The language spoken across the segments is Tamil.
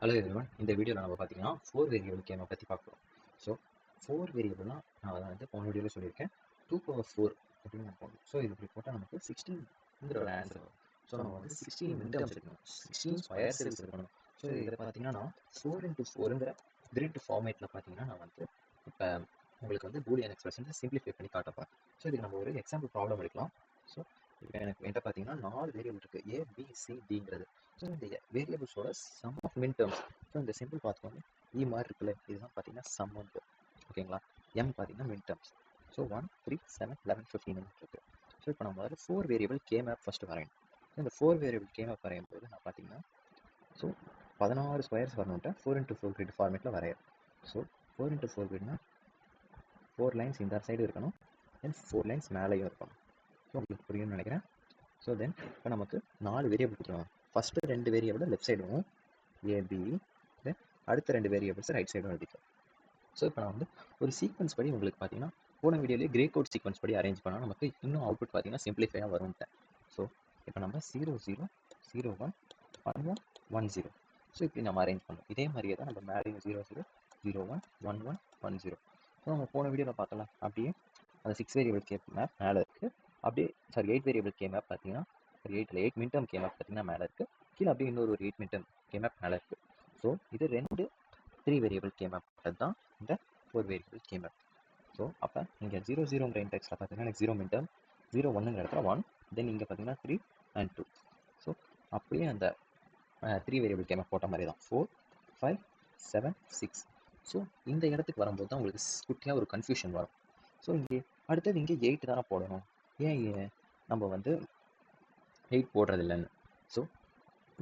ஹலோ எவ்ரிவன், இந்த வீடியோவில் நம்ம பார்த்தீங்கன்னா 4 வேரியபிள் கேமை பற்றி பார்க்குறோம். ஸோ 4 வேரியபிள்னா நான் வந்து போன வீடியோவில் சொல்லியிருக்கேன் 2 power 4 அப்படின்னு நம்ம போடணும். ஸோ இது இப்படி போட்டால் நமக்கு 16ங்கிற ஒரு ஆன்சர் வரும். ஸோ நம்ம வந்து 16 மின்டர்ம்ஸ் இருக்கணும், 16 ஸ்கொயர் செல்ஸ் இருக்கணும். ஸோ இதில் பார்த்தீங்கன்னா நான் 4x4ங்கிற கிரிட் ஃபார்மேட்டில் பார்த்தீங்கன்னா நான் வந்து இப்போ உங்களுக்கு வந்து பூலியன் எக்ஸ்பிரஷன் சிம்பிளிஃபை பண்ணி காட்டப்பேன். ஸோ இதுக்கு நம்ம ஒரு எக்ஸாம்பிள் ப்ராப்ளம் எடுக்கலாம். ஸோ இப்போ என்கிட்ட பார்த்தீங்கன்னா 4 வேரியபிள் இருக்குது, A, B, C, Dங்கிறது. ஸோ இந்த வேரியபிள்ஸோட சம் ஆஃப் மின் டேர்ம்ஸ். ஸோ இந்த சிம்பிள் பார்த்துக்கோங்க, இ மாதிரி இருக்குல்ல, இதுதான் பார்த்தீங்கன்னா சம் வந்து ஓகேங்களா. எம் பார்த்தீங்கன்னா மின் டேர்ம்ஸ். ஸோ 1, 3, 7, 11, 15 இருக்கு. ஸோ இப்போ நம்ம வந்து 4 வேரியபிள் கே மேப் ஃபஸ்ட்டு வரையணும். ஸோ இந்த 4 வேரியபிள் கே மேப் வரையும் போது நான் பார்த்தீங்கன்னா ஸோ 16 ஸ்கொயர்ஸ் வரணுன்ட்டு 4x4 கிரிட் ஃபார்மேட்டில் வரையணும். ஸோ 4x4 கிரிட்னா 4 லைன்ஸ் இந்த சைடு இருக்கணும், தென் 4 லைன்ஸ் மேலேயும் இருக்கணும். ஸோ உங்களுக்கு புரியும்னு நினைக்கிறேன். ஸோ தென் இப்போ நமக்கு 4 வேரியபிள் கொடுத்துருவாங்க. ஃபஸ்ட்டு 2 வேரியபிள் லெஃப்ட் சைடும் ஏபி, தென் அடுத்த 2 வேரியபிள்ஸ் ரைட் சைடும் எழுதிக்கலாம். ஸோ இப்போ நான் வந்து ஒரு சீக்வன்ஸ் படி உங்களுக்கு பார்த்தீங்கன்னா போன வீடியோலேயே கிரே கோட் சீக்வன்ஸ் படி அரேஞ்ச் பண்ணால் நமக்கு இன்னும் அவுட்புட் பார்த்தீங்கன்னா சிம்பிளிஃபையாக வரும்ட்டேன். ஸோ இப்போ நம்ம 0, 0, 0, 1, 1, 1, 1, 0. ஸோ இப்படி நம்ம அரேஞ்ச் பண்ணோம். இதே மாதிரியே தான் நம்ம மேலேயும் 0, 0, 0, 1, 1, 1, 1, 0. ஸோ நம்ம போன வீடியோவில் பார்க்கலாம், அப்படியே அந்த 6 வேரியபிள் கே மேப் மேலே இருக்குது. அப்படியே 8 வேரியபிள் கே மேப் பார்த்தீங்கன்னா 8 மின் டேர்ம் கே மேப் பார்த்தீங்கன்னா மேலே இருக்குது. கீழே அப்படியே இன்னொரு 8 மின் டேர்ம் கே மேப் மேலே இருக்குது. ஸோ இது 2 3 வேரியபிள் கே மேப் தான் இந்த 4 வேரியபிள் கே மேப். ஸோ அப்போ இங்கே 0, 0ங்கிற இன்டெக்ஸில் பார்த்தீங்கன்னா எனக்கு 0 மின் டேர்ம், 0, 1ங்கிற இடத்துல 1, தென் இங்கே பார்த்தீங்கன்னா 3 and 2. ஸோ அப்படியே அந்த 3 வேரியபிள் கே மேப் போட்ட மாதிரி தான் 4, 5, 7, 6. ஸோ இந்த இடத்துக்கு வரும்போது தான் உங்களுக்கு குட்டியாக ஒரு கன்ஃபியூஷன் வரும். ஸோ இங்கே அடுத்தது இங்கே 8 தானே போடணும், ஏன் நம்ம வந்து 8 போடுறதில்லைன்னு. ஸோ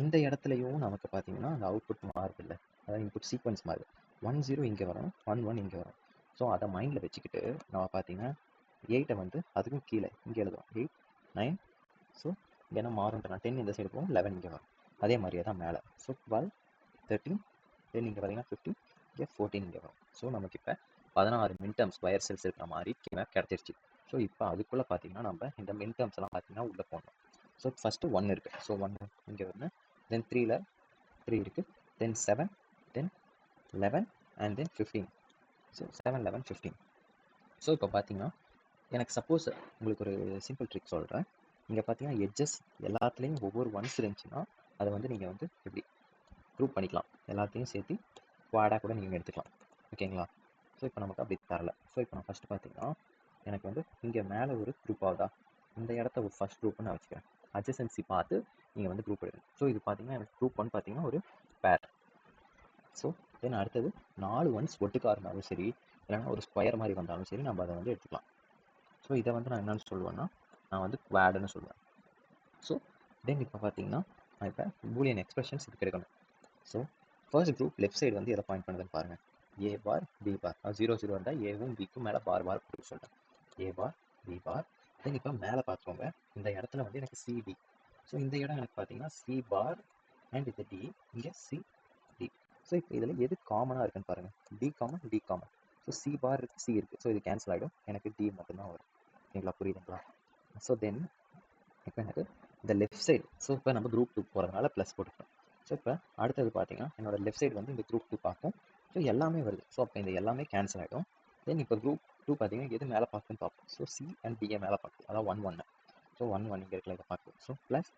இந்த இடத்துலையும் நமக்கு பார்த்தீங்கன்னா அந்த அவுட்புட் மாறுதில்லை, அதாவது இன்புட் சீக்வன்ஸ் மாறுது. 1, 0 இங்கே வரும், 1, 1 இங்கே வரும். ஸோ அதை மைண்டில் வச்சுக்கிட்டு நம்ம பார்த்தீங்கன்னா 8 வந்து அதுக்கும் கீழே இங்கே எழுதுவோம் 8, 9. ஸோ இங்கே என்ன மாறும்ன்றா 10 இந்த சைடு போகும், 11 இங்கே வரும். அதே மாதிரியே தான் மேலே. ஸோ 12, 13, தென் இங்கே பார்த்தீங்கன்னா 15, இங்கே 14 இங்கே வரும். ஸோ நமக்கு இப்போ 16 மின் டேர்ம் ஸ்கொயர் செல்ஸ் இருக்கிற மாதிரி மேப் கிடச்சிருச்சு. ஸோ இப்போ அதுக்குள்ளே பார்த்தீங்கன்னா நம்ம இந்த மின் டேர்ம்ஸ் எல்லாம் பார்த்தீங்கன்னா உள்ளே போடணும். ஸோ ஃபஸ்ட்டு 1 இருக்குது, ஸோ 1 இங்கே வரணும், தென் 3ல 3 இருக்குது, தென் 7, தென் 11 அண்ட் தென் 15. ஸோ 7, 11, 15. ஸோ இப்போ பார்த்தீங்கன்னா எனக்கு சப்போஸ் உங்களுக்கு ஒரு சிம்பிள் ட்ரிக் சொல்கிறேன். இங்கே பார்த்தீங்கன்னா எட்ஜஸ் எல்லாத்துலேயும் ஒவ்வொரு ஒன்ஸ் இருந்துச்சுன்னா அதை வந்து நீங்கள் வந்து இப்படி க்ரூப் பண்ணிக்கலாம், எல்லாத்தையும் சேர்த்து குவாடாக கூட நீங்கள் எடுத்துக்கலாம், ஓகேங்களா. ஸோ இப்போ நமக்கு அப்படி தரல. ஸோ இப்போ நான் ஃபஸ்ட்டு பார்த்தீங்கன்னா எனக்கு வந்து இங்கே மேலே ஒரு குரூப் ஆகுதா, இந்த இடத்த ஒரு ஃபஸ்ட் குரூப்னு நான் வச்சுக்கிறேன். அட்ஜசன்சி பார்த்து நீங்கள் வந்து குரூப் எடுக்கணும். ஸோ இது பார்த்தீங்கன்னா எனக்கு குரூப் 1 பார்த்தீங்கன்னா ஒரு பேர். ஸோ தென் அடுத்தது 4 ஒன்ஸ் ஒட்டுக்காக இருந்தாலும் சரி, இல்லைன்னா ஒரு ஸ்கொயர் மாதிரி வந்தாலும் சரி, நம்ம அதை வந்து எடுத்துக்கலாம். ஸோ இதை வந்து நான் என்னென்னு சொல்லுவேன்னா நான் வந்து குவாடுன்னு சொல்லுவேன். ஸோ தென் இப்போ பார்த்தீங்கன்னா நான் இப்போ பூலியன் எக்ஸ்பிரஷன்ஸ் இதுக்கு எடுக்கணும். So first group left side வந்து எதை பாயிண்ட் பண்ணுதுன்னு பாருங்கள், ஏ பார் பி பார். 0, 0 இருந்தால் ஏவும் பிக்கும் மேலே பார் பார் கொடுக்க சொல்கிறேன், ஏ பார் பி பார். தென் இப்போ மேலே பார்த்துக்கோங்க, இந்த இடத்துல வந்து எனக்கு சிடி. ஸோ இந்த இடம் எனக்கு பார்த்தீங்கன்னா சி பார் அண்ட் இது டி, இங்கே சி டி. ஸோ இப்போ இதில் எது காமனாக இருக்குன்னு பாருங்கள், D common, D common. So C bar இருக்குது, சி இருக்குது, ஸோ இது கேன்சல் ஆகிடும், எனக்கு டி மட்டும்தான் வரும். ஓகேங்களா, புரியுதுங்களா. ஸோ தென் இப்போ எனக்கு இந்த லெஃப்ட் சைடு, ஸோ இப்போ நம்ம குரூப் 2 போகிறதுனால ப்ளஸ் போட்டுக்கிறோம். ஸோ இப்போ அடுத்தது பார்த்தீங்கன்னா என்னோட லெஃப்ட் சைடு வந்து இந்த குரூப் 2 பார்க்கும். ஸோ எல்லாமே வருது, ஸோ அப்போ இந்த எல்லாமே கேன்சல் ஆகிடும். தென் இப்போ குரூப் 2 பார்த்தீங்கன்னா எது மேலே பார்க்குன்னு பார்ப்போம். ஸோ சி அண்ட் டிஏ மேலே பார்க்கும், அதான் 1, 1. ஸோ 1, 1 இங்கே இருக்கிற இதை பார்க்கும். So plus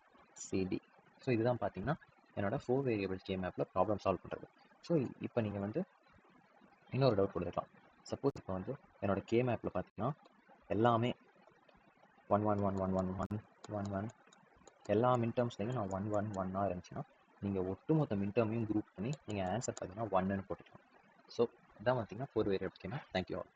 CD. ஸோ இதுதான் பார்த்தீங்கன்னா என்னோட 4 வேரியபிள் கே மேப்பில் ப்ராப்ளம் சால்வ் பண்ணுறது. ஸோ இப்போ நீங்கள் வந்து இன்னொரு டவுட் கொடுத்துக்கலாம். சப்போஸ் இப்போ வந்து என்னோட கே மேப்பில் பார்த்தீங்கன்னா எல்லாமே 1, 1, 1, 1, 1, 1, 1, 1 எல்லா மின் டேர்ம்ஸ்லையும் நான் 1, 1, 1 இருந்துச்சுன்னா நீங்கள் ஒட்டுமொத்த மின் டேர்மையும் குரூப் பண்ணி நீங்கள் ஆன்சர் பார்த்தீங்கன்னா 1ன்னு போட்டுக்கலாம். ஸோ இதான் பார்த்தீங்கன்னா 4 variable K map. Thank you all.